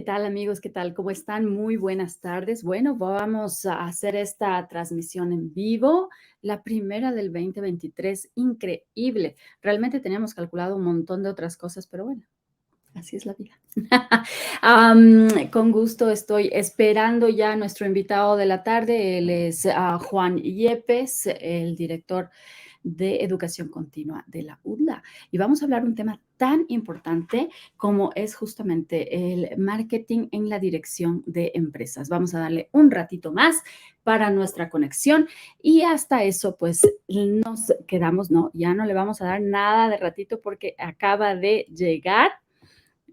¿Qué tal amigos? ¿Qué tal? ¿Cómo están? Muy buenas tardes. Bueno, vamos a hacer esta transmisión en vivo, la primera del 2023. Increíble. Realmente teníamos calculado un montón de otras cosas, pero bueno, así es la vida. Con gusto estoy esperando ya a nuestro invitado de la tarde. Él es Juan Yepes, el director de Educación Continua de la UDLA. Y vamos a hablar un tema tan importante como es justamente el marketing en la dirección de empresas. Vamos a darle un ratito más para nuestra conexión y hasta eso pues nos quedamos, no, ya no le vamos a dar nada de ratito porque acaba de llegar.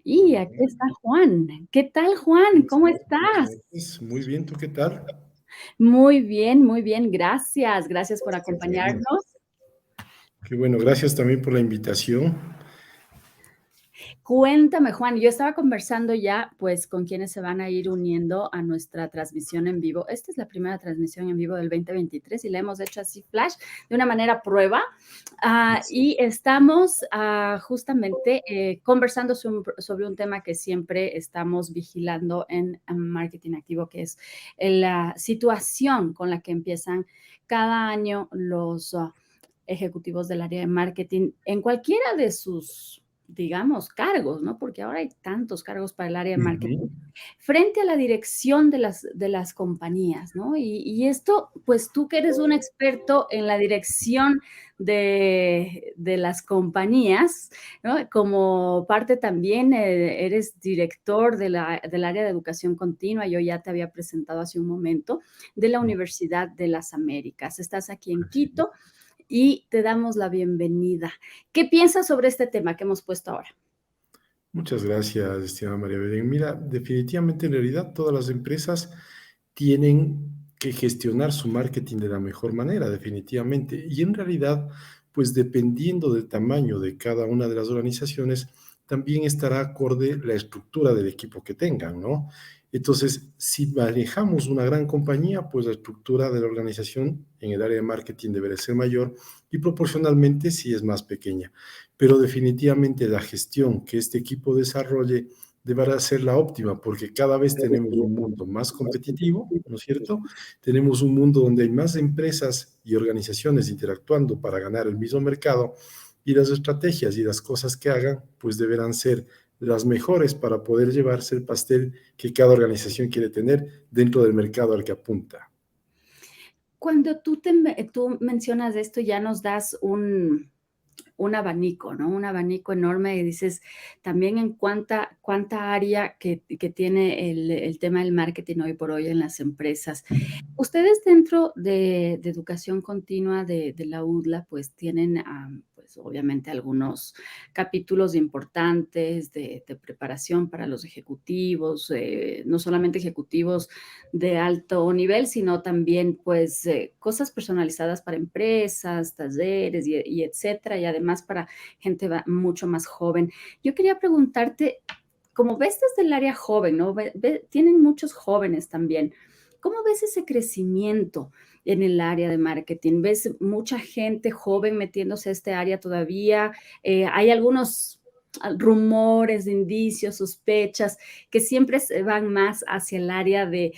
Y aquí está Juan. ¿Qué tal, Juan? ¿Cómo estás? Muy bien, ¿tú qué tal? Muy bien, gracias. Gracias por Qué bueno. acompañarnos. Qué bueno, gracias también por la invitación. Cuéntame, Juan, yo estaba conversando ya, pues, con quienes se van a ir uniendo a nuestra transmisión en vivo. Esta es la primera transmisión en vivo del 2023 y la hemos hecho así flash, de una manera prueba. Y estamos justamente conversando sobre un tema que siempre estamos vigilando en marketing activo, que es la situación con la que empiezan cada año los ejecutivos del área de marketing en cualquiera de sus, digamos, cargos, ¿no? Porque ahora hay tantos cargos para el área de marketing, frente a la dirección de las compañías, ¿no? Y esto, pues tú que eres un experto en la dirección de las compañías, ¿no? Como parte también eres director del área de educación continua, yo ya te había presentado hace un momento, de la Universidad de las Américas. Estás aquí en Quito y te damos la bienvenida. ¿Qué piensas sobre este tema que hemos puesto ahora? Muchas gracias, estimada María Belén. Mira, definitivamente en realidad todas las empresas tienen que gestionar su marketing de la mejor manera, definitivamente. Y en realidad, pues dependiendo del tamaño de cada una de las organizaciones, también estará acorde la estructura del equipo que tengan, ¿no? Entonces, si manejamos una gran compañía, pues la estructura de la organización en el área de marketing deberá ser mayor y proporcionalmente si es más pequeña. Pero definitivamente la gestión que este equipo desarrolle deberá ser la óptima, porque cada vez tenemos un mundo más competitivo, ¿no es cierto? Tenemos un mundo donde hay más empresas y organizaciones interactuando para ganar el mismo mercado y las estrategias y las cosas que hagan, pues deberán ser las mejores para poder llevarse el pastel que cada organización quiere tener dentro del mercado al que apunta. Cuando tú mencionas esto, ya nos das un abanico, ¿no? Un abanico enorme y dices también en cuánta área que tiene el tema del marketing hoy por hoy en las empresas. Ustedes dentro de educación continua de la UDLA, pues tienen, pues obviamente algunos capítulos importantes de preparación para los ejecutivos, no solamente ejecutivos de alto nivel, sino también pues cosas personalizadas para empresas, talleres y etcétera, y además para gente mucho más joven. Yo quería preguntarte, como ves desde el área joven, ¿no? Tienen muchos jóvenes también. ¿Cómo ves ese crecimiento en el área de marketing? ¿Ves mucha gente joven metiéndose a este área todavía? Hay algunos rumores, indicios, sospechas que siempre se van más hacia el área de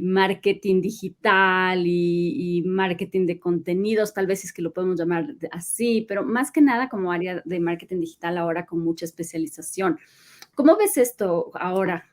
marketing digital y marketing de contenidos, tal vez es que lo podemos llamar así, pero más que nada como área de marketing digital ahora con mucha especialización. ¿Cómo ves esto ahora?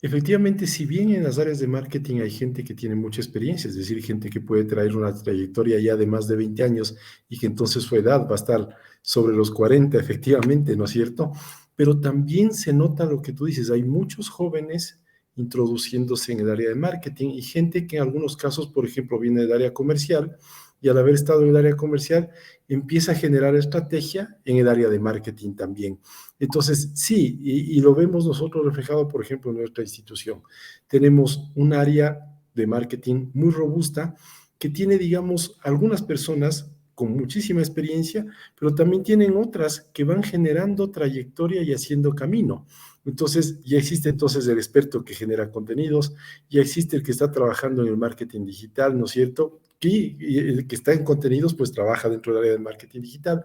Efectivamente, si bien en las áreas de marketing hay gente que tiene mucha experiencia, es decir, gente que puede traer una trayectoria ya de más de 20 años y que entonces su edad va a estar sobre los 40, efectivamente, ¿no es cierto? Pero también se nota lo que tú dices, hay muchos jóvenes introduciéndose en el área de marketing y gente que en algunos casos, por ejemplo, viene del área comercial y al haber estado en el área comercial empieza a generar estrategia en el área de marketing también. Entonces, sí, y lo vemos nosotros reflejado, por ejemplo, en nuestra institución. Tenemos un área de marketing muy robusta que tiene, digamos, algunas personas con muchísima experiencia, pero también tienen otras que van generando trayectoria y haciendo camino. Entonces, ya existe entonces el experto que genera contenidos, ya existe el que está trabajando en el marketing digital, ¿no es cierto? Y el que está en contenidos, pues trabaja dentro del área del marketing digital.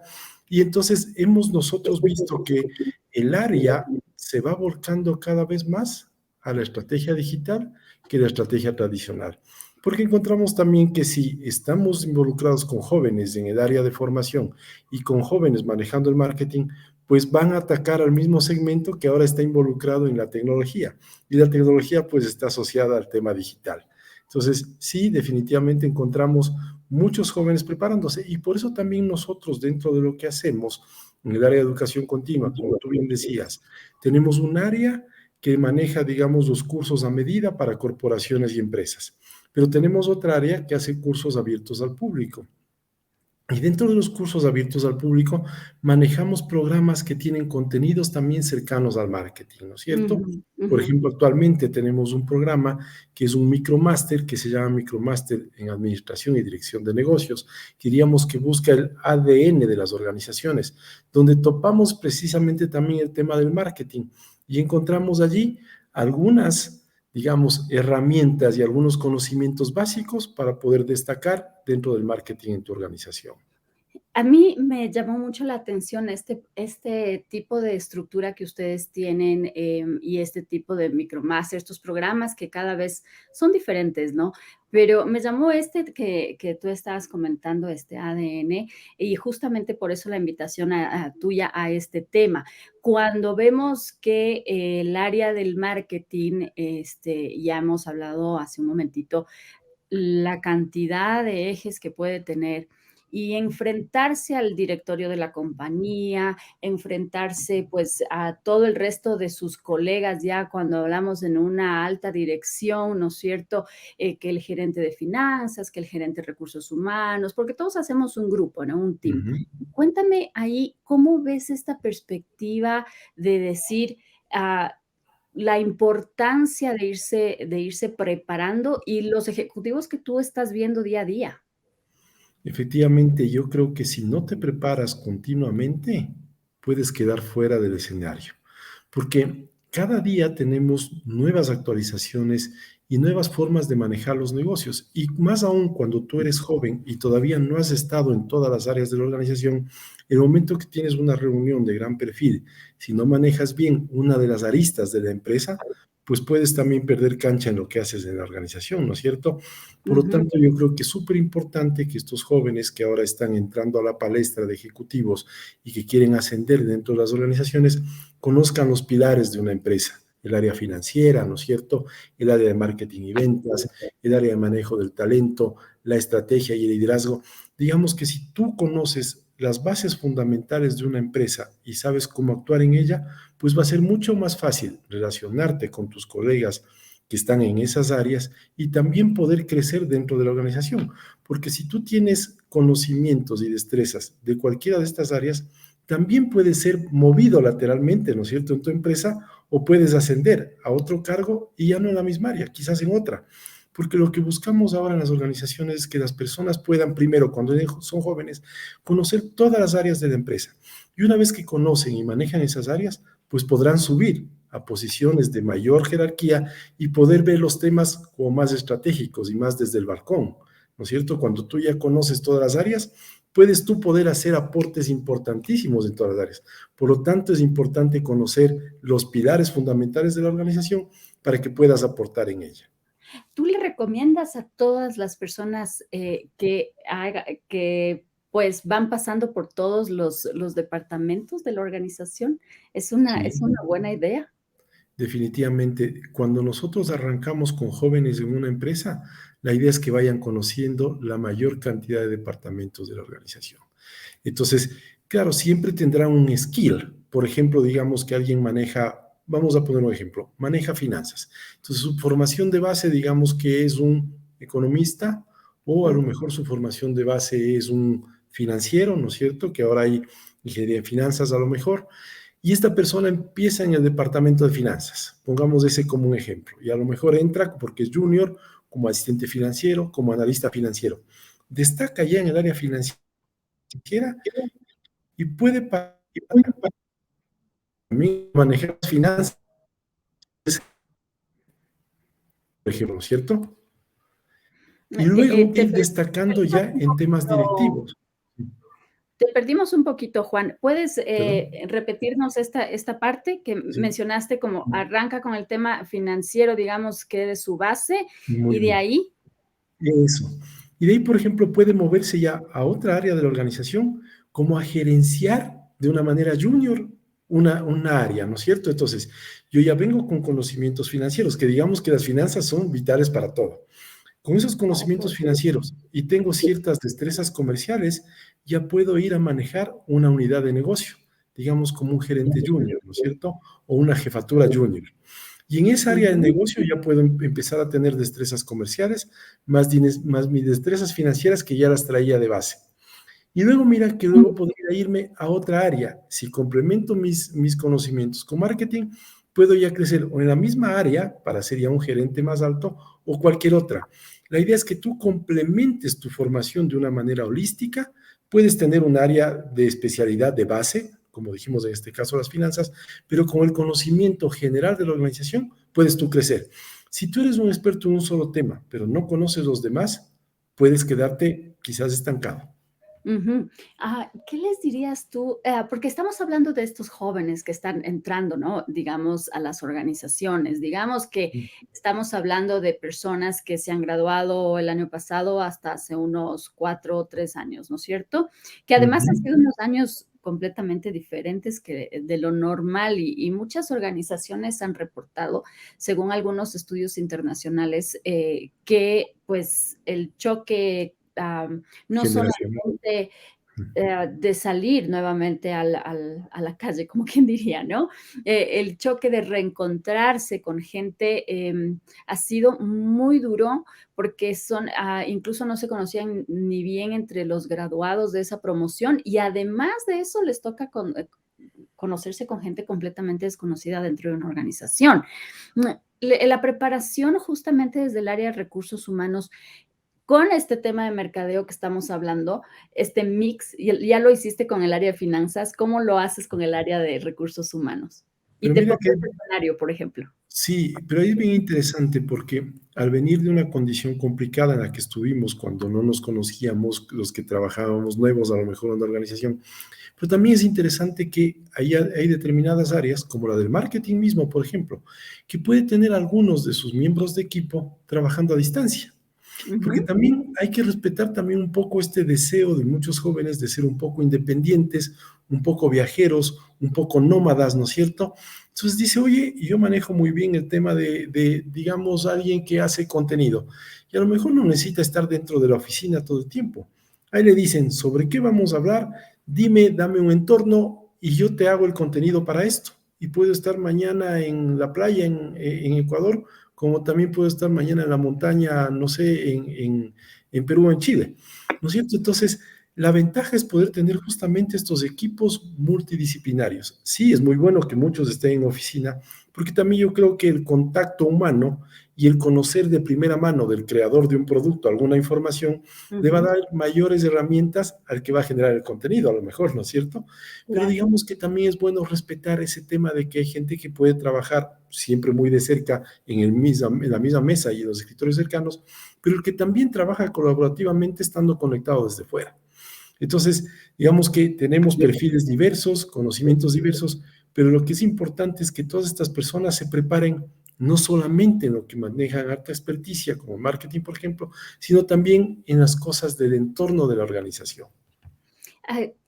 Y entonces hemos nosotros visto que el área se va volcando cada vez más a la estrategia digital que la estrategia tradicional. Porque encontramos también que si estamos involucrados con jóvenes en el área de formación y con jóvenes manejando el marketing, pues van a atacar al mismo segmento que ahora está involucrado en la tecnología. Y la tecnología pues está asociada al tema digital. Entonces, sí, definitivamente encontramos muchos jóvenes preparándose y por eso también nosotros dentro de lo que hacemos en el área de educación continua, como tú bien decías, tenemos un área que maneja, digamos, los cursos a medida para corporaciones y empresas, pero tenemos otra área que hace cursos abiertos al público. Y dentro de los cursos abiertos al público, manejamos programas que tienen contenidos también cercanos al marketing, ¿no es cierto? Ujú, Por ujú. ejemplo, actualmente tenemos un programa que es un micromáster que se llama Micromáster en Administración y Dirección de Negocios. Queríamos que busca el ADN de las organizaciones, donde topamos precisamente también el tema del marketing y encontramos allí algunas, digamos, herramientas y algunos conocimientos básicos para poder destacar dentro del marketing en tu organización. A mí me llamó mucho la atención este tipo de estructura que ustedes tienen, y este tipo de micromáster, estos programas que cada vez son diferentes, ¿no? Pero me llamó que tú estabas comentando, este ADN, y justamente por eso la invitación tuya a este tema. Cuando vemos que el área del marketing, ya hemos hablado hace un momentito, la cantidad de ejes que puede tener y enfrentarse al directorio de la compañía, enfrentarse pues a todo el resto de sus colegas ya cuando hablamos en una alta dirección, ¿no es cierto? Que el gerente de finanzas, que el gerente de recursos humanos, porque todos hacemos un grupo, ¿no? Un team. Ujú. Cuéntame ahí, ¿cómo ves esta perspectiva de decir, ah, la importancia de irse preparando y los ejecutivos que tú estás viendo día a día? Efectivamente, yo creo que si no te preparas continuamente, puedes quedar fuera del escenario, porque cada día tenemos nuevas actualizaciones y nuevas formas de manejar los negocios. Y más aún cuando tú eres joven y todavía no has estado en todas las áreas de la organización, el momento que tienes una reunión de gran perfil, si no manejas bien una de las aristas de la empresa, pues puedes también perder cancha en lo que haces en la organización, ¿no es cierto? Por lo Ujú, tanto, yo creo que es súper importante que estos jóvenes que ahora están entrando a la palestra de ejecutivos y que quieren ascender dentro de las organizaciones, conozcan los pilares de una empresa, el área financiera, ¿no es cierto? El área de marketing y ventas, el área de manejo del talento, la estrategia y el liderazgo. Digamos que si tú conoces las bases fundamentales de una empresa y sabes cómo actuar en ella, pues va a ser mucho más fácil relacionarte con tus colegas que están en esas áreas y también poder crecer dentro de la organización. Porque si tú tienes conocimientos y destrezas de cualquiera de estas áreas, también puedes ser movido lateralmente, ¿no es cierto?, en tu empresa o puedes ascender a otro cargo y ya no en la misma área, quizás en otra. Porque lo que buscamos ahora en las organizaciones es que las personas puedan, primero, cuando son jóvenes, conocer todas las áreas de la empresa. Y una vez que conocen y manejan esas áreas, pues podrán subir a posiciones de mayor jerarquía y poder ver los temas como más estratégicos y más desde el balcón, ¿no es cierto? Cuando tú ya conoces todas las áreas, puedes tú poder hacer aportes importantísimos en todas las áreas. Por lo tanto, es importante conocer los pilares fundamentales de la organización para que puedas aportar en ella. ¿tú le recomiendas a todas las personas, que, pues, van pasando por todos los departamentos de la organización? Es Sí. una buena idea. Definitivamente, cuando nosotros arrancamos con jóvenes en una empresa, la idea es que vayan conociendo la mayor cantidad de departamentos de la organización. Entonces, claro, siempre tendrán un skill. Por ejemplo, digamos que alguien maneja, vamos a poner un ejemplo, maneja finanzas. Entonces, su formación de base, digamos que es un economista o a lo Ujú, mejor su formación de base es un financiero, ¿no es cierto? Que ahora hay ingeniería en finanzas a lo mejor. Y esta persona empieza en el departamento de finanzas, pongamos ese como un ejemplo, y a lo mejor entra porque es junior, como asistente financiero, como analista financiero. Destaca ya en el área financiera y puede también manejar las finanzas, por ejemplo, ¿cierto? Y luego te ir felicito destacando ya en temas directivos. Te perdimos un poquito, Juan. ¿Puedes ¿Perdón? repetirnos esta parte que Sí. mencionaste como arranca con el tema financiero, digamos, que es su base, Muy y de bien. ahí? Eso. Y de ahí, por ejemplo, puede moverse ya a otra área de la organización, como a gerenciar de una manera junior una área, ¿no es cierto? Entonces, yo ya vengo con conocimientos financieros, que digamos que las finanzas son vitales para todo. Con esos conocimientos Ok. financieros y tengo ciertas destrezas comerciales, ya puedo ir a manejar una unidad de negocio, digamos como un gerente junior, ¿no es cierto? O una jefatura junior. Y en esa área de Ujú, negocio ya puedo empezar a tener destrezas comerciales, más mis destrezas financieras que ya las traía de base. Y luego mira que luego podría irme a otra área. Si complemento mis conocimientos con marketing, puedo ya crecer o en la misma área para ser ya un gerente más alto o cualquier otra. La idea es que tú complementes tu formación de una manera holística. Puedes tener un área de especialidad de base, como dijimos en este caso las finanzas, pero con el conocimiento general de la organización puedes tú crecer. Si tú eres un experto en un solo tema, pero no conoces los demás, puedes quedarte quizás estancado. ujú. ¿Qué les dirías tú? Porque estamos hablando de estos jóvenes que están entrando, ¿no? Digamos, a las organizaciones. Digamos que estamos hablando de personas que se han graduado el año pasado hasta hace unos 4 o 3 años, ¿no es cierto? Que además han Ujú. sido unos años completamente diferentes que de lo normal y muchas organizaciones han reportado, según algunos estudios internacionales, que pues el choque no Generacional. solamente de salir nuevamente a la calle, como quien diría, ¿no? El choque de reencontrarse con gente ha sido muy duro porque incluso no se conocían ni bien entre los graduados de esa promoción y además de eso les toca conocerse con gente completamente desconocida dentro de una organización. La preparación justamente desde el área de recursos humanos con este tema de mercadeo que estamos hablando, este mix, ya lo hiciste con el área de finanzas, ¿cómo lo haces con el área de recursos humanos? Y Pero te mira pongo que este escenario, por ejemplo. sí, pero es bien interesante porque al venir de una condición complicada en la que estuvimos cuando no nos conocíamos, los que trabajábamos nuevos a lo mejor en la organización, pero también es interesante que hay determinadas áreas, como la del marketing mismo, por ejemplo, que puede tener algunos de sus miembros de equipo trabajando a distancia. Porque Ujú, también hay que respetar también un poco este deseo de muchos jóvenes de ser un poco independientes, un poco viajeros, un poco nómadas, ¿no es cierto? Entonces dice, oye, yo manejo muy bien el tema digamos, alguien que hace contenido y a lo mejor no necesita estar dentro de la oficina todo el tiempo. Ahí le dicen, ¿sobre qué vamos a hablar? Dime, dame un entorno y yo te hago el contenido para esto. Y puedo estar mañana en la playa en Ecuador como también puedo estar mañana en la montaña, no sé, en Perú o en Chile, ¿no es cierto? Entonces, la ventaja es poder tener justamente estos equipos multidisciplinarios. Sí, es muy bueno que muchos estén en oficina, porque también yo creo que el contacto humano y el conocer de primera mano del creador de un producto alguna información le va a ujú, dar mayores herramientas al que va a generar el contenido, a lo mejor, ¿no es cierto? Pero claro. digamos que también es bueno respetar ese tema de que hay gente que puede trabajar siempre muy de cerca en la misma mesa y en los escritorios cercanos, pero el que también trabaja colaborativamente estando conectado desde fuera. Entonces, digamos que tenemos perfiles diversos, conocimientos diversos, pero lo que es importante es que todas estas personas se preparen no solamente en lo que manejan alta experticia, como marketing, por ejemplo, sino también en las cosas del entorno de la organización.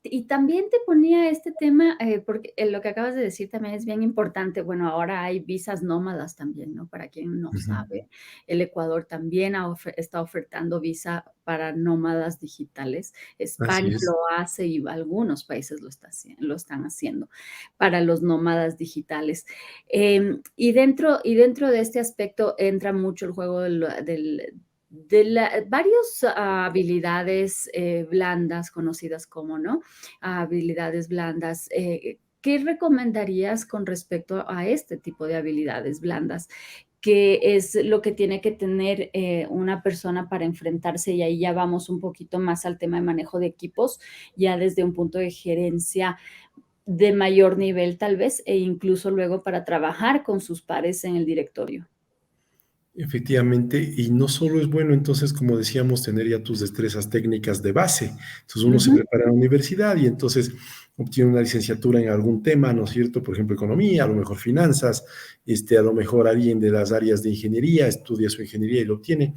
Y también te ponía este tema, porque lo que acabas de decir también es bien importante. Bueno, ahora hay visas nómadas también, ¿no? Para quien no Ujú. sabe, el Ecuador también está ofertando visa para nómadas digitales. España Así es. lo hace y algunos países lo están haciendo para los nómadas digitales. Y dentro de este aspecto entra mucho el juego varias habilidades blandas, conocidas como, ¿no? Habilidades blandas. ¿Qué recomendarías con respecto a este tipo de habilidades blandas? ¿Qué es lo que tiene que tener una persona para enfrentarse? Y ahí ya vamos un poquito más al tema de manejo de equipos, ya desde un punto de gerencia de mayor nivel tal vez, e incluso luego para trabajar con sus pares en el directorio. Efectivamente, y no solo es bueno entonces, como decíamos, tener ya tus destrezas técnicas de base. Entonces uno se Ujú, prepara en la universidad y entonces obtiene una licenciatura en algún tema, ¿no es cierto? Por ejemplo, economía, a lo mejor finanzas, a lo mejor alguien de las áreas de ingeniería estudia su ingeniería y lo obtiene,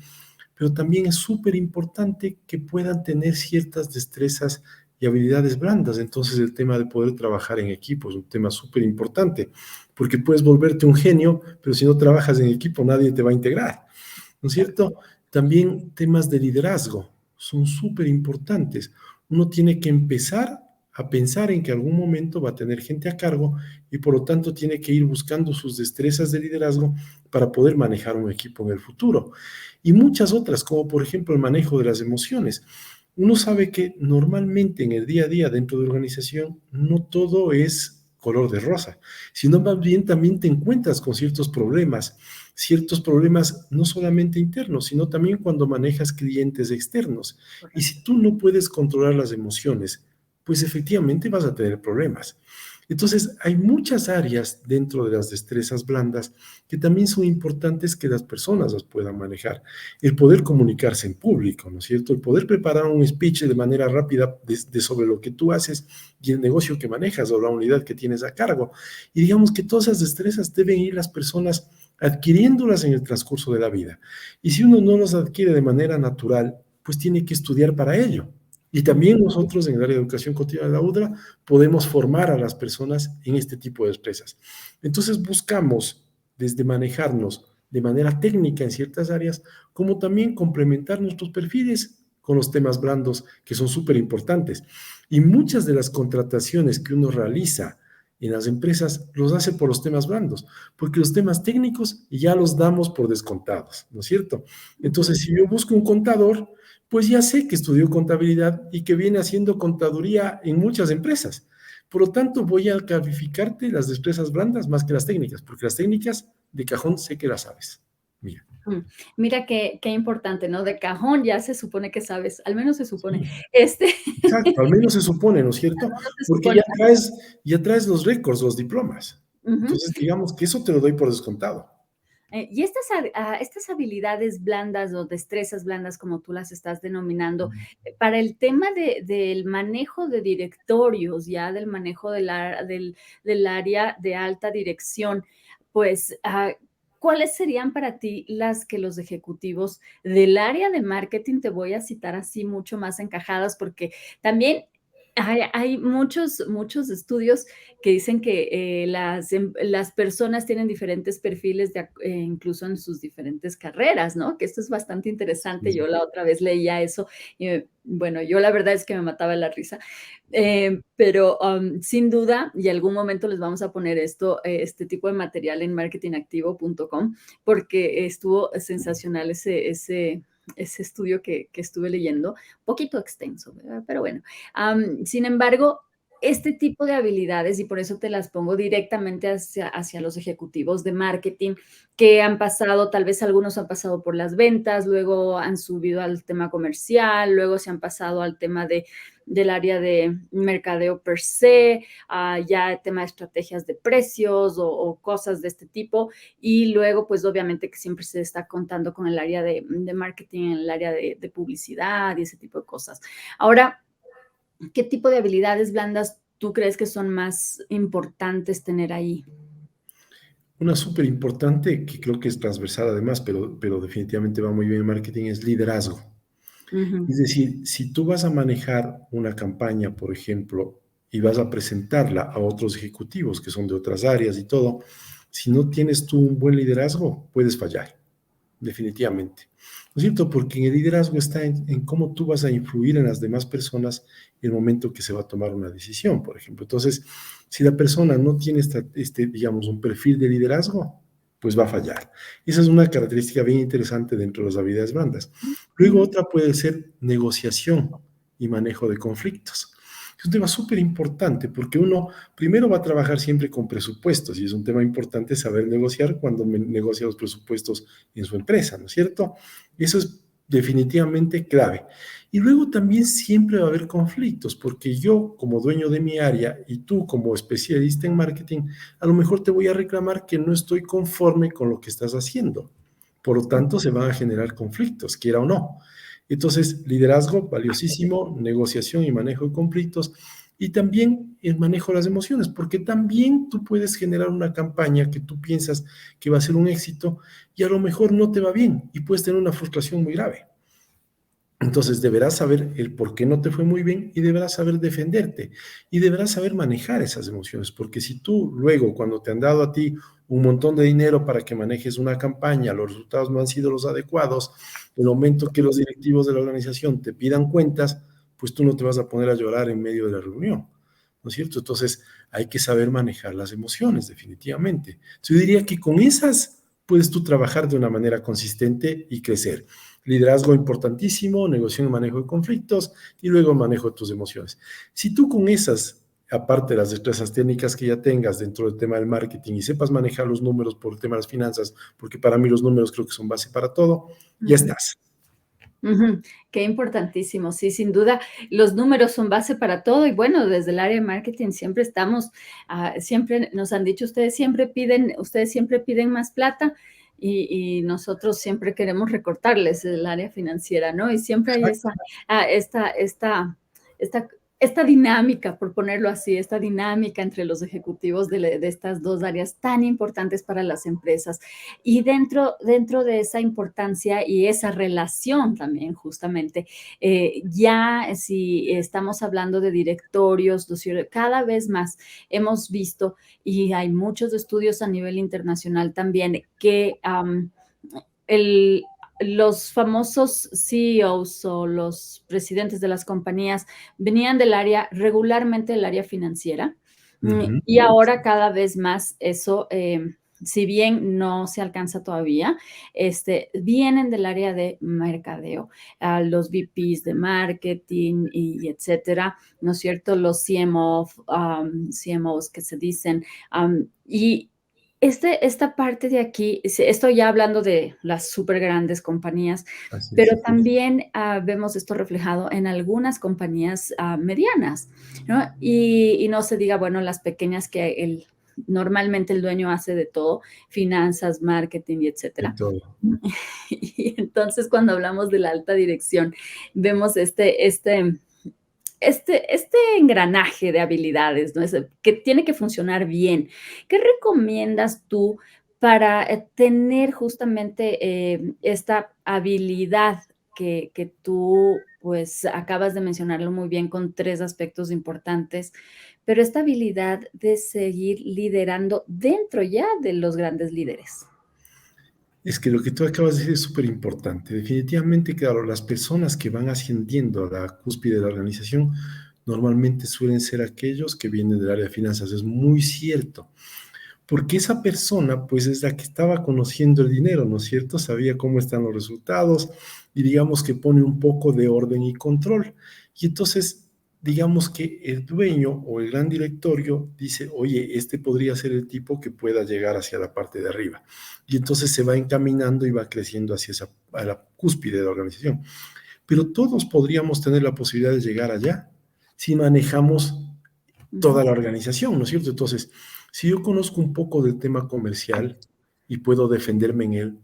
pero también es súper importante que puedan tener ciertas destrezas y habilidades blandas. Entonces el tema de poder trabajar en equipo es un tema súper importante, porque puedes volverte un genio, pero si no trabajas en equipo nadie te va a integrar, ¿no es exacto. cierto? También temas de liderazgo son súper importantes. Uno tiene que empezar a pensar en que algún momento va a tener gente a cargo y por lo tanto tiene que ir buscando sus destrezas de liderazgo para poder manejar un equipo en el futuro. Y muchas otras, como por ejemplo el manejo de las emociones. Uno sabe que normalmente en el día a día dentro de la organización no todo es color de rosa, sino más bien también te encuentras con ciertos problemas no solamente internos, sino también cuando manejas clientes externos. Y Correcto. si tú no puedes controlar las emociones, pues efectivamente vas a tener problemas. Entonces, hay muchas áreas dentro de las destrezas blandas que también son importantes que las personas las puedan manejar. El poder comunicarse en público, ¿no es cierto? El poder preparar un speech de manera rápida sobre lo que tú haces y el negocio que manejas o la unidad que tienes a cargo. Y digamos que todas esas destrezas deben ir las personas adquiriéndolas en el transcurso de la vida. Y si uno no las adquiere de manera natural, pues tiene que estudiar para ello. Y también Ujú. nosotros en el área de educación continua de la UDRA podemos formar a las personas en este tipo de destrezas. Entonces buscamos desde manejarnos de manera técnica en ciertas áreas, como también complementar nuestros perfiles con los temas blandos que son súper importantes. Y muchas de las contrataciones que uno realiza en las empresas los hace por los temas blandos, porque los temas técnicos ya los damos por descontados, ¿no es cierto? Ujú. Entonces, si yo busco un contador, pues ya sé que estudió contabilidad y que viene haciendo contaduría en muchas empresas. Por lo tanto, voy a calificarte las destrezas blandas más que las técnicas, porque las técnicas de cajón sé que las sabes. Mira, Mm. Mira qué importante, ¿no? De cajón ya se supone que sabes, al menos se supone. sí, Este, exacto, al menos se supone, ¿no es cierto? no se Porque supone. ya traes los récords, los diplomas. Ujú. Entonces, digamos que eso te lo doy por descontado. Y estas habilidades blandas o destrezas blandas, como tú las estás denominando, para el tema del manejo de directorios, ya del manejo del área de alta dirección, pues, ¿cuáles serían para ti las que los ejecutivos del área de marketing, te voy a citar así mucho más encajadas, porque también hay muchos estudios que dicen que las personas tienen diferentes perfiles incluso en sus diferentes carreras, ¿no? Que esto es bastante interesante. Sí, Yo la otra vez leía eso y bueno, yo la verdad es que me mataba la risa. Pero sin duda, y algún momento les vamos a poner este tipo de material en marketingactivo.com porque estuvo sensacional ese estudio que estuve leyendo, un poquito extenso, ¿verdad? Pero bueno. Sin embargo, este tipo de habilidades, y por eso te las pongo directamente hacia los ejecutivos de marketing que han pasado, tal vez algunos han pasado por las ventas, luego han subido al tema comercial, luego se han pasado al tema del área de mercadeo per se, ya tema de estrategias de precios o cosas de este tipo, y luego pues obviamente que siempre se está contando con el área de marketing, el área de publicidad y ese tipo de cosas. Ahora, ¿qué tipo de habilidades blandas tú crees que son más importantes tener ahí? una súper importante que creo que es transversal además, pero definitivamente va muy bien en marketing, es liderazgo. Ujú, Es decir, si tú vas a manejar una campaña, por ejemplo, y vas a presentarla a otros ejecutivos que son de otras áreas y todo, si no tienes tú un buen liderazgo, puedes fallar, definitivamente. ¿No es cierto? Porque en el liderazgo está en cómo tú vas a influir en las demás personas en el momento que se va a tomar una decisión, por ejemplo. Entonces, si la persona no tiene digamos, un perfil de liderazgo, pues va a fallar. Esa es una característica bien interesante dentro de las habilidades blandas. Luego ujú, otra puede ser negociación y manejo de conflictos. Es un tema súper importante porque uno primero va a trabajar siempre con presupuestos y es un tema importante saber negociar cuando negocia los presupuestos en su empresa, ¿no es cierto? Eso es definitivamente clave. Y luego también siempre va a haber conflictos porque yo como dueño de mi área y tú como especialista en marketing, a lo mejor te voy a reclamar que no estoy conforme con lo que estás haciendo. Por lo tanto, se van a generar conflictos, quiera o no. Entonces, liderazgo, valiosísimo, negociación y manejo de conflictos, y también el manejo de las emociones, porque también tú puedes generar una campaña que tú piensas que va a ser un éxito y a lo mejor no te va bien y puedes tener una frustración muy grave. Entonces deberás saber el por qué no te fue muy bien y deberás saber defenderte y deberás saber manejar esas emociones, porque si tú luego, cuando te han dado a ti un montón de dinero para que manejes una campaña, los resultados no han sido los adecuados, el momento que los directivos de la organización te pidan cuentas, pues tú no te vas a poner a llorar en medio de la reunión, ¿no es cierto? Entonces hay que saber manejar las emociones, definitivamente. Yo diría que con esas puedes tú trabajar de una manera consistente y crecer. Liderazgo importantísimo, negociación y manejo de conflictos y luego manejo de tus emociones. Si tú con esas, aparte de las destrezas técnicas que ya tengas dentro del tema del marketing y sepas manejar los números por el tema de las finanzas, porque para mí los números creo que son base para todo, ya Ujú. estás. Ujú, qué importantísimo, sí, sin duda, los números son base para todo y bueno, desde el área de marketing siempre estamos, siempre nos han dicho, ustedes siempre piden más plata y nosotros siempre queremos recortarles el área financiera, ¿no? Y siempre hay Exacto. esa, ah, esta, esta dinámica, por ponerlo así, esta dinámica entre los ejecutivos de estas dos áreas tan importantes para las empresas. Y dentro de esa importancia y esa relación también, justamente, ya si estamos hablando de directorios, cada vez más hemos visto, y hay muchos estudios a nivel internacional también, que el, los famosos CEOs o los presidentes de las compañías venían regularmente del área financiera, Ujú. y ahora cada vez más eso, si bien no se alcanza todavía, vienen del área de mercadeo, los VPs de marketing y etcétera, ¿no es cierto? Los CMOs que se dicen, y esta parte de aquí, estoy ya hablando de las súper grandes compañías, Así pero es. también vemos esto reflejado en algunas compañías medianas, ¿no? Y no se diga, bueno, las pequeñas que normalmente el dueño hace de todo, finanzas, marketing y De etcétera. todo. Y entonces cuando hablamos de la alta dirección, vemos este engranaje de habilidades, ¿no? Que tiene que funcionar bien. ¿Qué recomiendas tú para tener justamente esta habilidad que tú, pues, acabas de mencionarlo muy bien con tres aspectos importantes, pero esta habilidad de seguir liderando dentro ya de los grandes líderes? Es que lo que tú acabas de decir es súper importante. Definitivamente, claro, las personas que van ascendiendo a la cúspide de la organización normalmente suelen ser aquellos que vienen del área de finanzas. Es muy cierto, porque esa persona pues es la que estaba conociendo el dinero, ¿no es cierto? Sabía cómo están los resultados y digamos que pone un poco de orden y control. Y entonces, digamos que el dueño o el gran directorio dice, oye, este podría ser el tipo que pueda llegar hacia la parte de arriba. Y entonces se va encaminando y va creciendo hacia a la cúspide de la organización. Pero todos podríamos tener la posibilidad de llegar allá si manejamos toda Ujú, la organización, ¿no es cierto? Entonces, si yo conozco un poco del tema comercial y puedo defenderme en él,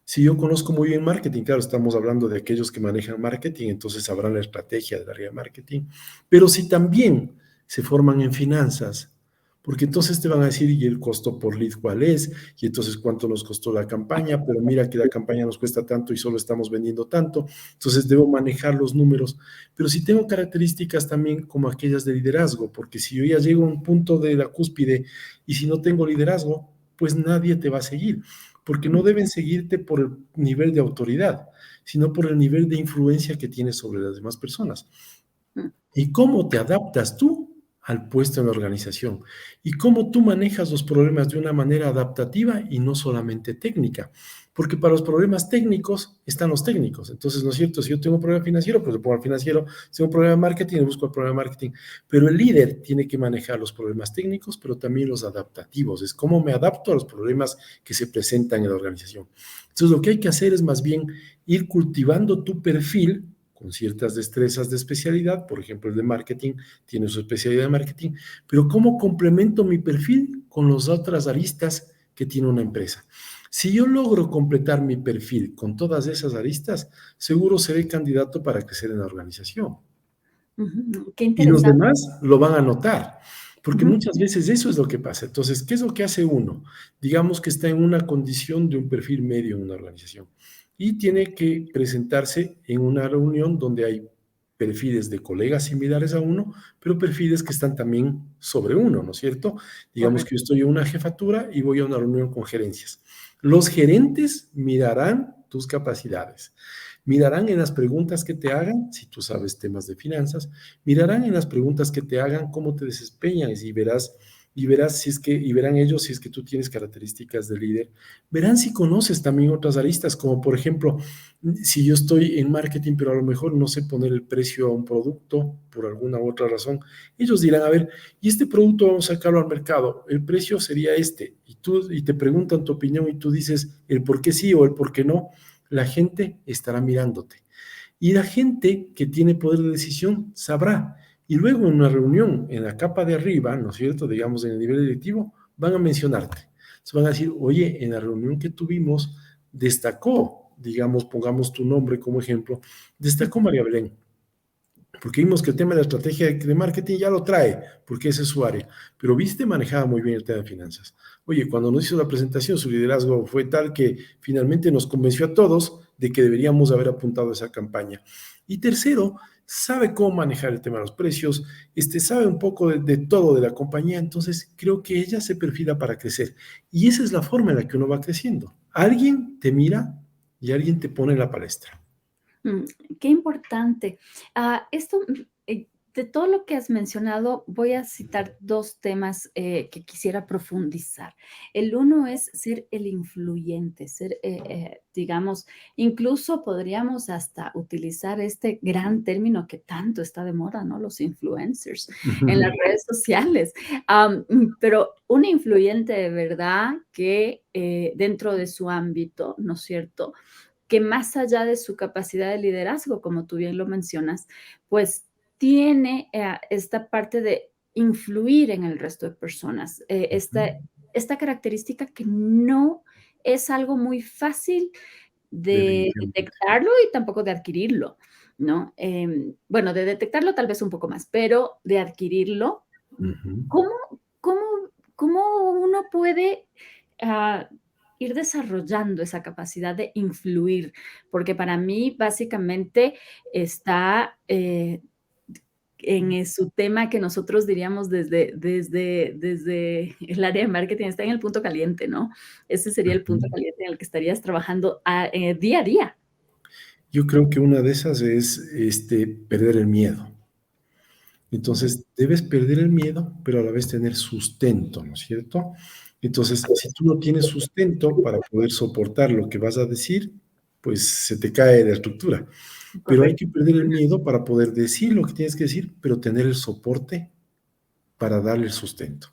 si yo conozco muy bien marketing, claro, estamos hablando de aquellos que manejan marketing, entonces sabrán la estrategia del área de marketing, pero si también se forman en finanzas, porque entonces te van a decir, ¿y el costo por lead cuál es? Y entonces, ¿cuánto nos costó la campaña? Pero mira que la campaña nos cuesta tanto y solo estamos vendiendo tanto, entonces debo manejar los números, pero si tengo características también como aquellas de liderazgo, porque si yo ya llego a un punto de la cúspide y si no tengo liderazgo, pues nadie te va a seguir, porque no deben seguirte por el nivel de autoridad, sino por el nivel de influencia que tienes sobre las demás personas. ujú, ¿Y cómo te adaptas tú al puesto en la organización? ¿Y cómo tú manejas los problemas de una manera adaptativa y no solamente técnica? Porque para los problemas técnicos están los técnicos. Entonces, ¿no es cierto? Si yo tengo un problema financiero, pues le pongo al financiero. Si tengo un problema de marketing, le busco el problema de marketing. Pero el líder tiene que manejar los problemas técnicos, pero también los adaptativos. Es cómo me adapto a los problemas que se presentan en la organización. Entonces, lo que hay que hacer es más bien ir cultivando tu perfil con ciertas destrezas de especialidad, por ejemplo, el de marketing tiene su especialidad de marketing, pero ¿cómo complemento mi perfil con las otras aristas que tiene una empresa? Si yo logro completar mi perfil con todas esas aristas, seguro seré candidato para crecer en la organización. Ujú, qué Y los interesante. demás lo van a notar, porque Ujú, muchas veces eso es lo que pasa. Entonces, ¿qué es lo que hace uno? Digamos que está en una condición de un perfil medio en una organización y tiene que presentarse en una reunión donde hay perfiles de colegas similares a uno, pero perfiles que están también sobre uno, ¿no es cierto? Digamos que yo correcto. estoy en una jefatura y voy a una reunión con gerencias. Los gerentes mirarán tus capacidades. Mirarán en las preguntas que te hagan, si tú sabes temas de finanzas, mirarán en las preguntas que te hagan cómo te desempeñas y verás si es que, y verán ellos si es que tú tienes características de líder. Verán si conoces también otras aristas, como por ejemplo, si yo estoy en marketing, pero a lo mejor no sé poner el precio a un producto por alguna u otra razón. Ellos dirán, a ver, y este producto vamos a sacarlo al mercado, el precio sería este, y te preguntan tu opinión y tú dices el por qué sí o el por qué no, la gente estará mirándote. Y la gente que tiene poder de decisión sabrá. Y luego en una reunión en la capa de arriba, ¿no es cierto? Digamos en el nivel directivo, van a mencionarte. Se van a decir, oye, en la reunión que tuvimos destacó, digamos, pongamos tu nombre como ejemplo, destacó María Belén, porque vimos que el tema de la estrategia de marketing ya lo trae, porque ese es su área, pero viste, manejaba muy bien el tema de finanzas. Oye, cuando nos hizo la presentación, su liderazgo fue tal que finalmente nos convenció a todos de que deberíamos haber apuntado a esa campaña. Y tercero, sabe cómo manejar el tema de los precios, sabe un poco de todo de la compañía, entonces creo que ella se perfila para crecer. Y esa es la forma en la que uno va creciendo. Alguien te mira y alguien te pone en la palestra. Mm, qué importante. Esto, de todo lo que has mencionado, voy a citar 2 temas, que quisiera profundizar. El uno es ser el influyente, ser, digamos, incluso podríamos hasta utilizar este gran término que tanto está de moda, ¿no? Los influencers en las redes sociales. Pero un influyente de verdad que, dentro de su ámbito, ¿no es cierto?, que más allá de su capacidad de liderazgo, como tú bien lo mencionas, pues tiene esta parte de influir en el resto de personas, esta característica que no es algo muy fácil de Definitivamente. detectarlo y tampoco de adquirirlo, ¿no? Bueno, de detectarlo tal vez un poco más, pero de adquirirlo, Ujú. ¿cómo, cómo, cómo uno puede ah, ir desarrollando esa capacidad de influir? Porque para mí básicamente está su tema que nosotros diríamos desde el área de marketing, está en el punto caliente, ¿no? Ese sería el punto Ujú. caliente en el que estarías trabajando día a día. Yo creo que una de esas es perder el miedo. Ujú. Entonces, debes perder el miedo, pero a la vez tener sustento, ¿no es cierto? Entonces, si tú no tienes sustento para poder soportar lo que vas a decir, pues se te cae la estructura. Pero hay Correcto. que perder el miedo para poder decir lo que tienes que decir, pero tener el soporte para darle el sustento.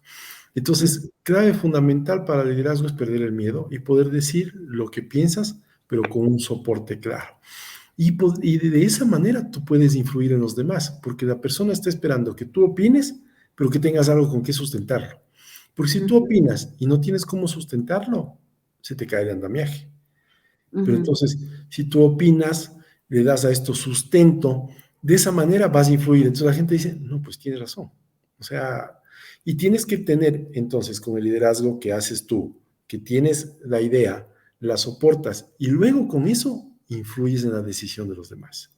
Entonces, clave fundamental para el liderazgo es perder el miedo y poder decir lo que piensas, pero con un soporte claro. Y de esa manera tú puedes influir en los demás, porque la persona está esperando que tú opines, pero que tengas algo con qué sustentarlo. Porque si tú Ujú, opinas y no tienes cómo sustentarlo, se te cae el andamiaje. Pero ujú, entonces, si tú opinas, le das a esto sustento, de esa manera vas a influir. Entonces la gente dice, no, pues tienes razón. O sea, y tienes que tener entonces con el liderazgo que haces tú, que tienes la idea, la soportas y luego con eso influyes en la decisión de los demás.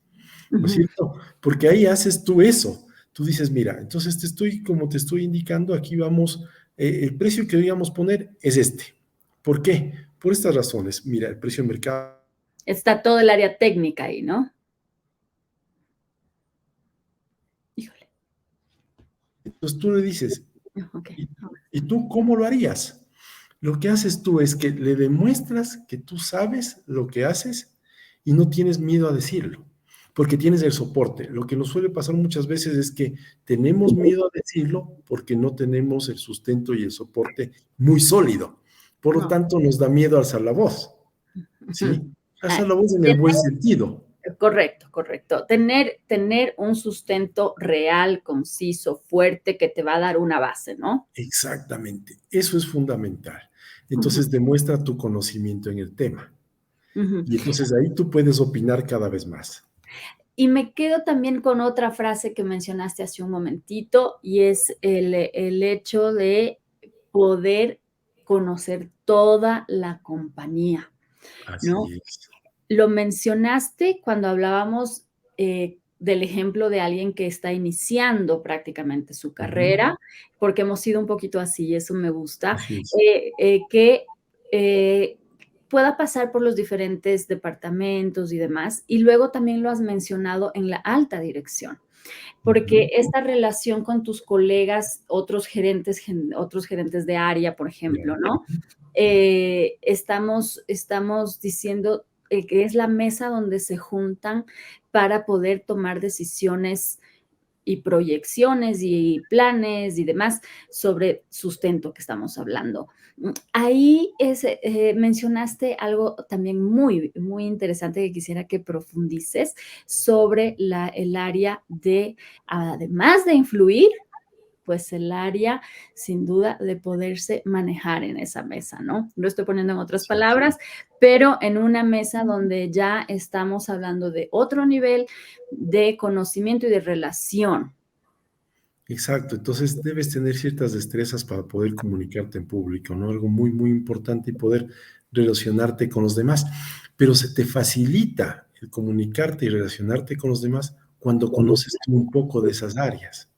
¿No es ujú. cierto? Porque ahí haces tú eso. Tú dices, mira, entonces como te estoy indicando, aquí vamos, el precio que deberíamos poner es este. ¿Por qué? Por estas razones. Mira, el precio de mercado. Está todo el área técnica ahí, ¿no? Híjole. Entonces tú le dices, Ok. ¿y, y tú cómo lo harías? Lo que haces tú es que le demuestras que tú sabes lo que haces y no tienes miedo a decirlo, porque tienes el soporte. Lo que nos suele pasar muchas veces es que tenemos miedo a decirlo porque no tenemos el sustento y el soporte muy sólido. Por lo No. tanto, nos da miedo alzar la voz, Ujú. ¿sí? Ah, Alzar la voz en el buen tener sentido. correcto, correcto. Tener un sustento real, conciso, fuerte, que te va a dar una base, ¿no? Exactamente, eso es fundamental. Ujú, entonces demuestra tu conocimiento en el tema. ujú. Y entonces ahí tú puedes opinar cada vez más. Y me quedo también con otra frase que mencionaste hace un momentito, y es el hecho de poder conocer toda la compañía, ¿no? Así es. Lo mencionaste cuando hablábamos, del ejemplo de alguien que está iniciando prácticamente su Ujú, carrera, porque hemos sido un poquito así, eso me gusta, así es. que, eh, pueda pasar por los diferentes departamentos y demás, y luego también lo has mencionado en la alta dirección. Porque Ujú, esta relación con tus colegas, otros gerentes de área, por ejemplo, ya. ¿no? Estamos diciendo, que es la mesa donde se juntan para poder tomar decisiones y proyecciones y planes y demás sobre sustento que estamos hablando. Ahí mencionaste algo también muy, muy interesante que quisiera que profundices sobre el área de, además de influir, pues el área sin duda de poderse manejar en esa mesa, ¿no? Lo estoy poniendo en otras Así es. palabras, pero en una mesa donde ya estamos hablando de otro nivel de conocimiento y de relación. Exacto, entonces debes tener ciertas destrezas para poder comunicarte en público, ¿no? Algo muy, muy importante y poder relacionarte con los demás. Pero se te facilita el comunicarte y relacionarte con los demás cuando conoces tú un poco de esas áreas.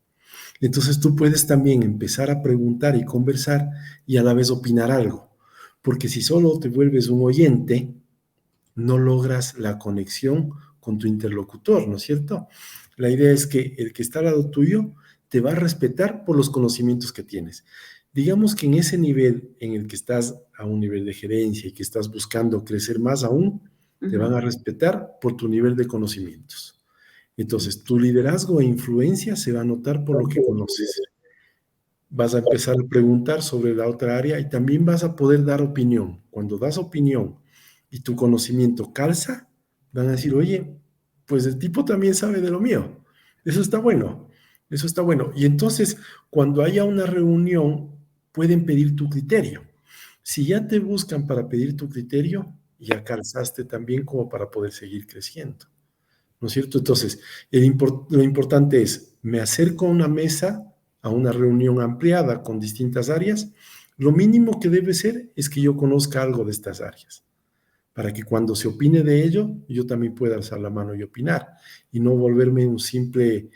Entonces tú puedes también empezar a preguntar y conversar y a la vez opinar algo, porque si solo te vuelves un oyente, no logras la conexión con tu interlocutor, ¿no es cierto? La idea es que el que está al lado tuyo te va a respetar por los conocimientos que tienes. Digamos que en ese nivel en el que estás a un nivel de gerencia y que estás buscando crecer más aún, te van Ujú, a respetar por tu nivel de conocimientos. Entonces, tu liderazgo e influencia se va a notar por lo que conoces. Vas a empezar a preguntar sobre la otra área y también vas a poder dar opinión. Cuando das opinión y tu conocimiento calza, van a decir, oye, pues el tipo también sabe de lo mío. Eso está bueno, eso está bueno. Y entonces, cuando haya una reunión, pueden pedir tu criterio. Si ya te buscan para pedir tu criterio, ya calzaste también como para poder seguir creciendo. ¿No es cierto? Entonces, lo importante es, me acerco a una mesa, a una reunión ampliada con distintas áreas, lo mínimo que debe ser es que yo conozca algo de estas áreas, para que cuando se opine de ello, yo también pueda alzar la mano y opinar, y no volverme un simple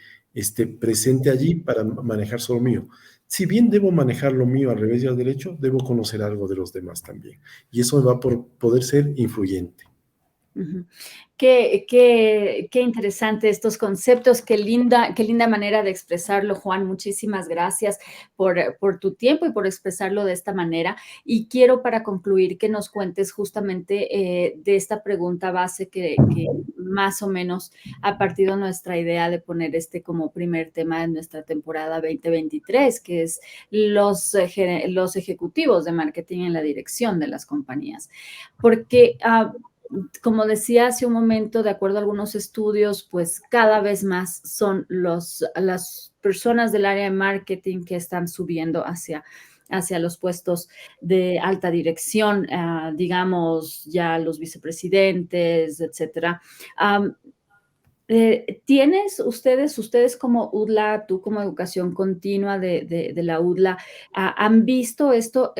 presente allí para manejar solo mío. Si bien debo manejar lo mío al revés y al derecho, debo conocer algo de los demás también. Y eso me va por poder ser influyente. ujú. Qué interesante estos conceptos, qué linda manera de expresarlo, Juan. Muchísimas gracias por tu tiempo y por expresarlo de esta manera. Y quiero para concluir que nos cuentes justamente de esta pregunta base que más o menos ha partido nuestra idea de poner este como primer tema de nuestra temporada 2023, que es los ejecutivos de marketing en la dirección de las compañías. Porque como decía hace un momento, de acuerdo a algunos estudios, pues cada vez más son las personas del área de marketing que están subiendo hacia los puestos de alta dirección, digamos, ya los vicepresidentes, etcétera. Um, ustedes como UDLA, tú como educación continua de la UDLA, han visto esto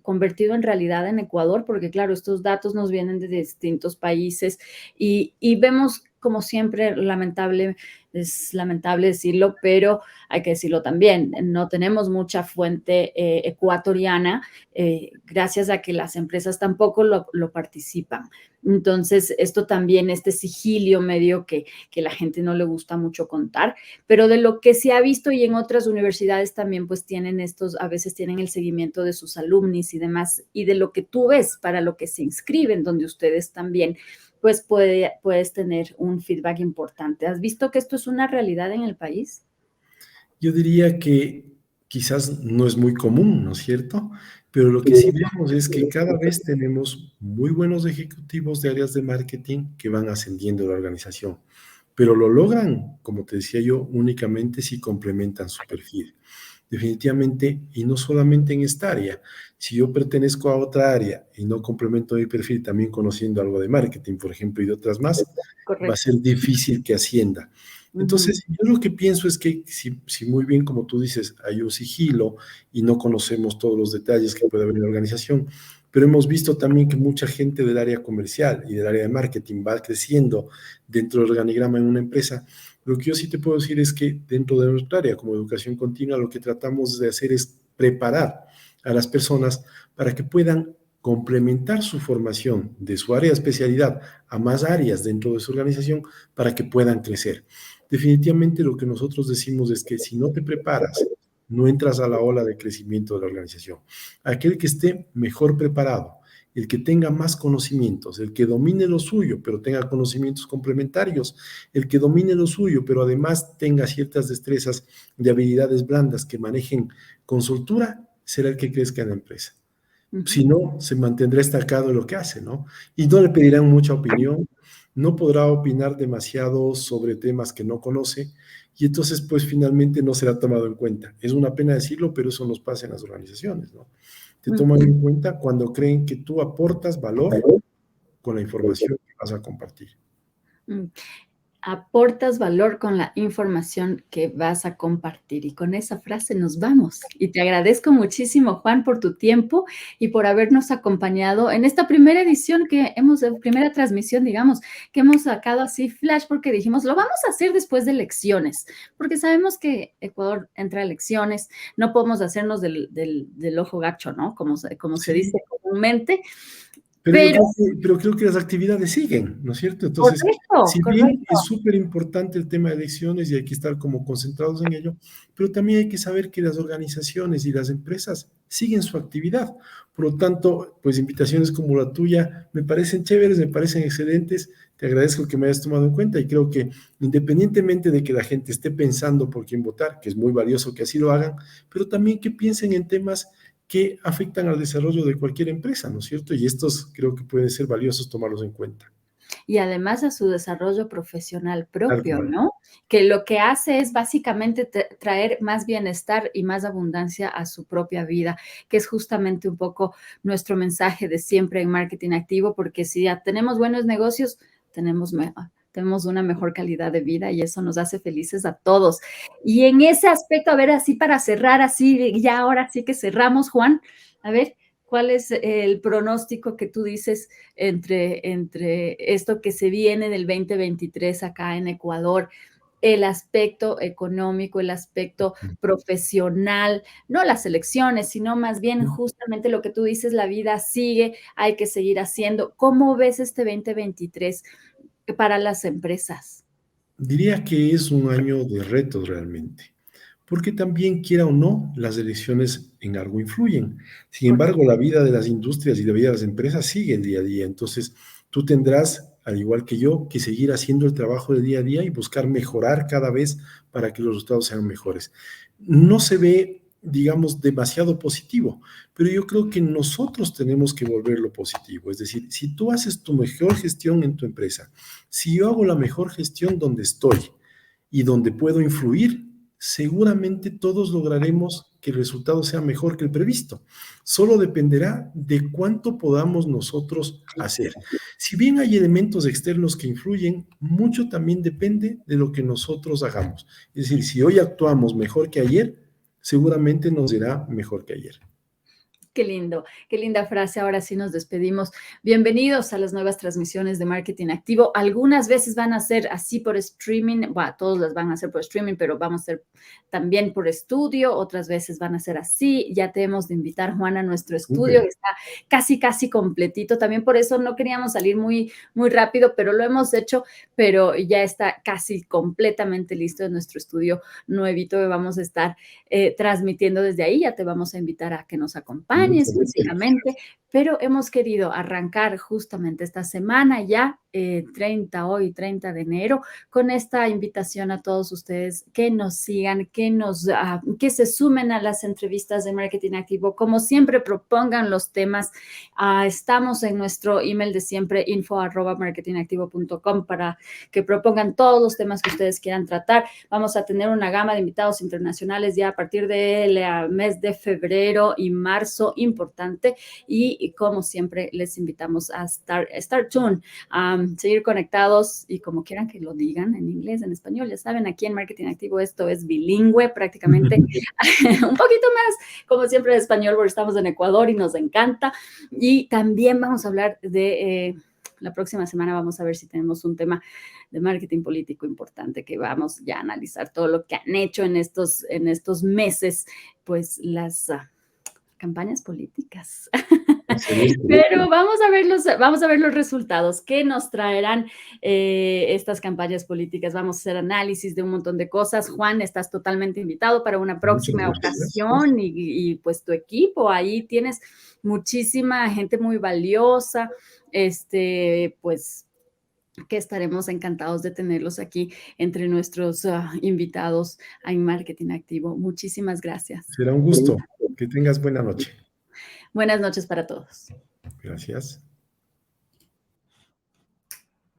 convertido en realidad en Ecuador? Porque claro, estos datos nos vienen de distintos países y vemos, como siempre, es lamentable decirlo, pero hay que decirlo también, no tenemos mucha fuente ecuatoriana, gracias a que las empresas tampoco lo participan. Entonces, esto también, este sigilio medio que la gente no le gusta mucho contar, pero de lo que se ha visto y en otras universidades también pues tienen a veces tienen el seguimiento de sus alumnis y demás, y de lo que tú ves para lo que se inscriben, donde ustedes también pues puedes tener un feedback importante. ¿Has visto que esto es una realidad en el país? Yo diría que quizás no es muy común, ¿no es cierto? Pero lo que sí vemos es que cada vez tenemos muy buenos ejecutivos de áreas de marketing que van ascendiendo en la organización, pero lo logran, como te decía yo, únicamente si complementan su perfil. definitivamente, y no solamente en esta área. Si yo pertenezco a otra área y no complemento mi perfil también conociendo algo de marketing, por ejemplo, y de otras más, va a Correcto. ser difícil que ascienda. Ujú, Entonces, yo lo que pienso es que si muy bien, como tú dices, hay un sigilo y no conocemos todos los detalles que puede haber en la organización, pero hemos visto también que mucha gente del área comercial y del área de marketing va creciendo dentro del organigrama en una empresa. Lo que yo sí te puedo decir es que dentro de nuestra área, como educación continua, lo que tratamos de hacer es preparar a las personas para que puedan complementar su formación de su área de especialidad a más áreas dentro de su organización para que puedan crecer. Definitivamente lo que nosotros decimos es que si no te preparas, no entras a la ola de crecimiento de la organización. Aquel que esté mejor preparado, el que tenga más conocimientos, el que domine lo suyo, pero tenga conocimientos complementarios, el que domine lo suyo, pero además tenga ciertas destrezas de habilidades blandas que manejen con soltura, será el que crezca en la empresa. Si ujú, no, se mantendrá estancado en lo que hace, ¿no? Y no le pedirán mucha opinión, no podrá opinar demasiado sobre temas que no conoce y entonces pues finalmente no será tomado en cuenta. Es una pena decirlo, pero eso nos pasa en las organizaciones, ¿no? Te toman ujú. en cuenta cuando creen que tú aportas valor con la información que vas a compartir. Mm. Aportas valor con la información que vas a compartir. Y con esa frase nos vamos. Y te agradezco muchísimo, Juan, por tu tiempo y por habernos acompañado en esta primera edición primera transmisión, digamos, que hemos sacado así flash porque dijimos, lo vamos a hacer después de elecciones, porque sabemos que Ecuador entra a elecciones, no podemos hacernos del ojo gacho, ¿no? Como se Sí, dice comúnmente, pero pero pero creo que las actividades siguen, ¿no es cierto? Entonces, correcto, si bien correcto. es súper importante el tema de elecciones y hay que estar como concentrados en ello, pero también hay que saber que las organizaciones y las empresas siguen su actividad. Por lo tanto, pues invitaciones como la tuya me parecen chéveres, me parecen excelentes. Te agradezco que me hayas tomado en cuenta y creo que independientemente de que la gente esté pensando por quién votar, que es muy valioso que así lo hagan, pero también que piensen en temas que afectan al desarrollo de cualquier empresa, ¿no es cierto? Y estos creo que pueden ser valiosos tomarlos en cuenta. Y además a su desarrollo profesional Tal propio, cual. ¿no? Que lo que hace es básicamente traer más bienestar y más abundancia a su propia vida, que es justamente un poco nuestro mensaje de siempre en marketing activo, porque si ya tenemos buenos negocios, tenemos una mejor calidad de vida y eso nos hace felices a todos. Y en ese aspecto, a ver, así para cerrar, así, ya ahora sí que cerramos, Juan, a ver, ¿cuál es el pronóstico que tú dices entre esto que se viene del 2023 acá en Ecuador, el aspecto económico, el aspecto profesional, no las elecciones, sino más bien justamente lo que tú dices, la vida sigue, hay que seguir haciendo. ¿Cómo ves este 2023 para las empresas? Diría que es un año de retos realmente, porque también, quiera o no, las elecciones en algo influyen. Sin Correcto. embargo, la vida de las industrias y la vida de las empresas sigue el día a día. Entonces, tú tendrás, al igual que yo, que seguir haciendo el trabajo de día a día y buscar mejorar cada vez para que los resultados sean mejores. No se ve, digamos, demasiado positivo, pero yo creo que nosotros tenemos que volverlo positivo. Es decir, si tú haces tu mejor gestión en tu empresa, si yo hago la mejor gestión donde estoy y donde puedo influir, seguramente todos lograremos que el resultado sea mejor que el previsto. Solo dependerá de cuánto podamos nosotros hacer. Si bien hay elementos externos que influyen, mucho también depende de lo que nosotros hagamos. Es decir, si hoy actuamos mejor que ayer, seguramente nos irá mejor que ayer. Qué lindo, qué linda frase. Ahora sí nos despedimos. Bienvenidos a las nuevas transmisiones de Marketing Activo. Algunas veces van a ser así por streaming, bueno, todos las van a hacer por streaming, pero vamos a hacer también por estudio. Otras veces van a ser así. Ya te hemos de invitar, Juan, a nuestro estudio, Súper. que está casi, casi completito. También por eso no queríamos salir muy, muy rápido, pero lo hemos hecho, pero ya está casi completamente listo en nuestro estudio nuevito que vamos a estar transmitiendo desde ahí. Ya te vamos a invitar a que nos acompañes España específicamente, pero hemos querido arrancar justamente esta semana ya, 30 de enero, con esta invitación a todos ustedes que nos sigan, que se sumen a las entrevistas de Marketing Activo, como siempre propongan los temas. Estamos en nuestro email de siempre, info@marketingactivo.com, para que propongan todos los temas que ustedes quieran tratar. Vamos a tener una gama de invitados internacionales ya a partir del mes de febrero y marzo, importante, y como siempre les invitamos a start tuned, a seguir conectados, y como quieran que lo digan, en inglés, en español, ya saben, aquí en Marketing Activo esto es bilingüe prácticamente, un poquito más, como siempre, de español, porque estamos en Ecuador y nos encanta. Y también vamos a hablar de... la próxima semana vamos a ver si tenemos un tema de marketing político importante, que vamos ya a analizar todo lo que han hecho en estos meses, pues las campañas políticas. Pero vamos a ver los resultados que nos traerán estas campañas políticas. Vamos a hacer análisis de un montón de cosas. Juan, estás totalmente invitado para una próxima ocasión, y pues tu equipo, ahí tienes muchísima gente muy valiosa, pues que estaremos encantados de tenerlos aquí entre nuestros invitados en Marketing Activo. Muchísimas gracias. Será un gusto. Que tengas buena noche. Buenas noches para todos. Gracias.